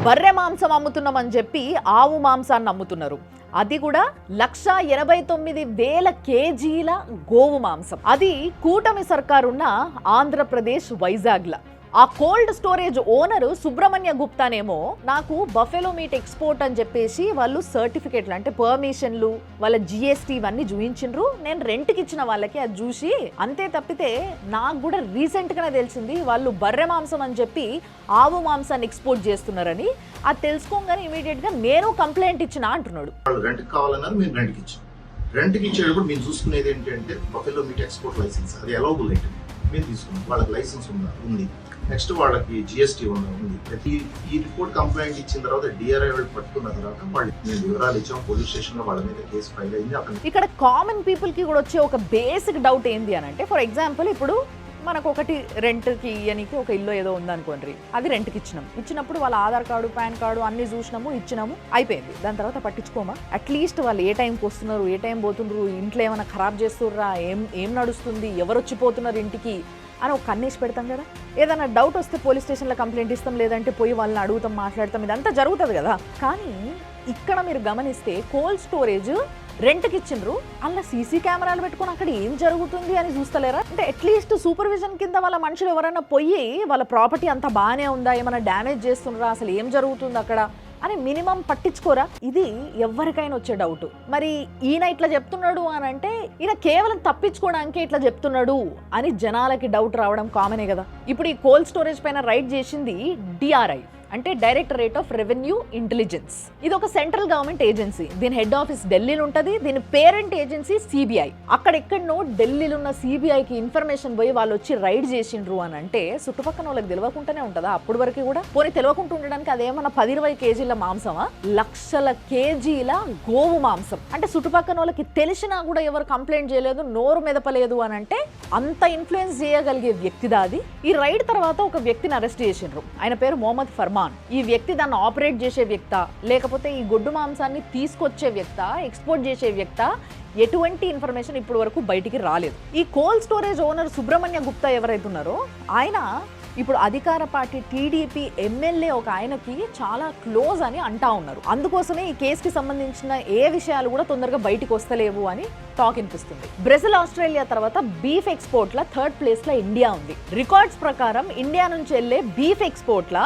బర్రె మాంసం అమ్ముతున్నామని చెప్పి ఆవు మాంసాన్ని అమ్ముతున్నారు. అది కూడా 1,89,000 కేజీల గోవు మాంసం. అది కూటమి సర్కారున్న ఆంధ్రప్రదేశ్ వైజాగ్ల. ఆ కోల్డ్ స్టోరేజ్ ఓనరు సుబ్రహ్మణ్య గుప్తానేమో నాకు బఫెలో మీట్ ఎక్స్పోర్ట్ అని చెప్పేసి వాళ్ళు సర్టిఫికేట్లు అంటే పర్మిషన్లు వాళ్ళ జిఎస్టీ ఇవన్నీ చూపించిండ్రు. నేను రెంట్కి ఇచ్చిన వాళ్ళకి అది చూసి అంతే తప్పితే నాకు కూడా రీసెంట్గానే తెలిసింది వాళ్ళు బర్రె మాంసం అని చెప్పి ఆవు మాంసాన్ని ఎక్స్పోర్ట్ చేస్తున్నారని. అది తెలుసుకోగానే ఇమీడియట్గా నేను కంప్లైంట్ ఇచ్చిన అంటున్నాడు. రెంట్కి కావాలన్నారు, మేము రెంట్కి ఇచ్చాం. రెంట్కి ఇచ్చేటప్పుడు మేము చూసుకునేది ఏంటంటే బఫెలో మీట్ ఎక్స్పోర్ట్ లైసెన్స్, అది అలౌబుల్ ఐటమ్ మేము తీసుకున్నాం. వాళ్ళకి లైసెన్స్ ఉంది, నెక్స్ట్ వాళ్ళకి జిఎస్టీ ఉంది. ఈ రిపోర్ట్ కంప్లైంట్ ఇచ్చిన తర్వాత డిఆర్ఐ వాళ్ళు పట్టుకున్న తర్వాత వాళ్ళు మేము వివరాలు ఇచ్చాం. పోలీస్ స్టేషన్ లో వాళ్ళ మీద కేసు ఫైల్ అయింది. ఇక్కడ కామన్ పీపుల్ కి కూడా వచ్చే ఒక బేసిక్ డౌట్ ఏంటి అని అంటే, ఫర్ ఎగ్జాంపుల్ ఇప్పుడు మనకు ఒకటి రెంట్కి ఇయ్యనికి ఒక ఇల్లు ఏదో ఉందనుకోండి, అది రెంట్కి ఇచ్చినప్పుడు వాళ్ళ ఆధార్ కార్డు పాన్ కార్డు అన్ని చూసినాము ఇచ్చినాము అయిపోయింది. దాని తర్వాత పట్టించుకోమా? అట్లీస్ట్ వాళ్ళు ఏ టైంకి వస్తున్నారు, ఏ టైం పోతున్నారు, ఇంట్లో ఏమైనా ఖరాబ్ చేస్తుర్రా, ఏం నడుస్తుంది, ఎవరు వచ్చిపోతున్నారు ఇంటికి అని ఒక కన్నేసి పెడతాం కదా. ఏదైనా డౌట్ వస్తే పోలీస్ స్టేషన్లో కంప్లైంట్ ఇస్తాం, లేదంటే పోయి వాళ్ళని అడుగుతాం, మాట్లాడతాం, ఇదంతా జరుగుతుంది కదా. కానీ ఇక్కడ మీరు గమనిస్తే కోల్డ్ స్టోరేజ్ రెంట్కి ఇచ్చిండ్రు, అలా సీసీ కెమెరాలు పెట్టుకుని అక్కడ ఏం జరుగుతుంది అని చూస్తలేరా? అంటే అట్లీస్ట్ సూపర్విజన్ కింద వాళ్ళ మనుషులు ఎవరైనా పోయి వాళ్ళ ప్రాపర్టీ అంతా బాగానే ఉందా, ఏమైనా డ్యామేజ్ చేస్తున్నారా, అసలు ఏం జరుగుతుంది అక్కడ అని మినిమం పట్టించుకోరా? ఇది ఎవరికైనా వచ్చే డౌట్. మరి ఈయన ఇట్లా చెప్తున్నాడు అని అంటే ఈయన కేవలం తప్పించుకోవడానికి ఇట్లా చెప్తున్నాడు అని జనాలకి డౌట్ రావడం కామనే కదా. ఇప్పుడు ఈ కోల్డ్ స్టోరేజ్ పైన రైడ్ చేసింది డిఆర్ఐ అంటే డైరెక్టరేట్ ఆఫ్ రెవెన్యూ ఇంటెలిజెన్స్. ఇది ఒక సెంట్రల్ గవర్నమెంట్ ఏజెన్సీ. దీని హెడ్ ఆఫీస్ ఢిల్లీలో ఉంటుంది. దీని పేరెంట్ ఏజెన్సీ సిబిఐ. అక్కడెక్కడనో ఢిల్లీలో ఉన్న సిబిఐకి ఇన్ఫర్మేషన్ పోయి వాళ్ళు వచ్చి రైడ్ చేసిండ్రు అని అంటే చుట్టుపక్కల వాళ్ళకి తెలియకుండానే ఉంటుందా? అప్పటి వరకు కూడా పోనీ తెలియకుండా ఉండడానికి అదేమన్నా 10-20 కేజీల మాంసమా? లక్షల కేజీల గోవు మాంసం. అంటే చుట్టుపక్కల వాళ్ళకి తెలిసినా కూడా ఎవరు కంప్లైంట్ చేయలేదు, నోరు మెదపలేదు అని అంటే అంత ఇన్ఫ్లుయెన్స్ చేయగలిగే వ్యక్తిదా అది. ఈ రైడ్ తర్వాత ఒక వ్యక్తిని అరెస్ట్ చేసిండ్రు. ఆయన పేరు మొహమ్మద్ ఫర్మాన్. ఈ వ్యక్తి దాన్ని ఆపరేట్ చేసే వ్యక్త, లేకపోతే ఈ గొడ్డు మాంసాన్ని తీసుకొచ్చే వ్యక్త, ఎక్స్పోర్ట్ చేసే వ్యక్త, ఎటువంటి ఇన్ఫర్మేషన్ ఇప్పటి వరకు బయటికి రాలేదు. ఈ cold storage owner Subrahmanya Gupta ఎవరైతే ఉన్నారో ఆయన ఇప్పుడు అధికార పార్టీ టీడీపీ ఎమ్మెల్యే ఒక ఆయనకి చాలా క్లోజ్ అని అంటా ఉన్నారు. అందుకోసమే ఈ కేసుకి సంబంధించిన ఏ విషయాలు కూడా తొందరగా బయటికి వస్తలేవు అని టాక్ వినిపిస్తుంది. బ్రెజిల్, ఆస్ట్రేలియా తర్వాత బీఫ్ ఎక్స్పోర్ట్ల 3rd ప్లేస్లో ఇండియా ఉంది. రికార్డ్స్ ప్రకారం ఇండియా నుంచి వెళ్ళే బీఫ్ ఎక్స్పోర్ట్ల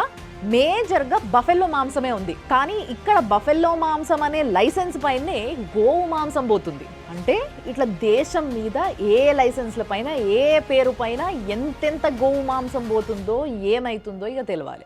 మేజర్గా బఫెల్లో మాంసమే ఉంది. కానీ ఇక్కడ బఫెల్లో మాంసం అనే లైసెన్స్ పైనే గోవు మాంసం పోతుంది. అంటే ఇట్లా దేశం మీద ఏ లైసెన్స్ల పైన ఏ పేరు పైన ఎంతెంత గోవు మాంసం పోతుందో ఏమైతుందో ఇక తెలియాలి.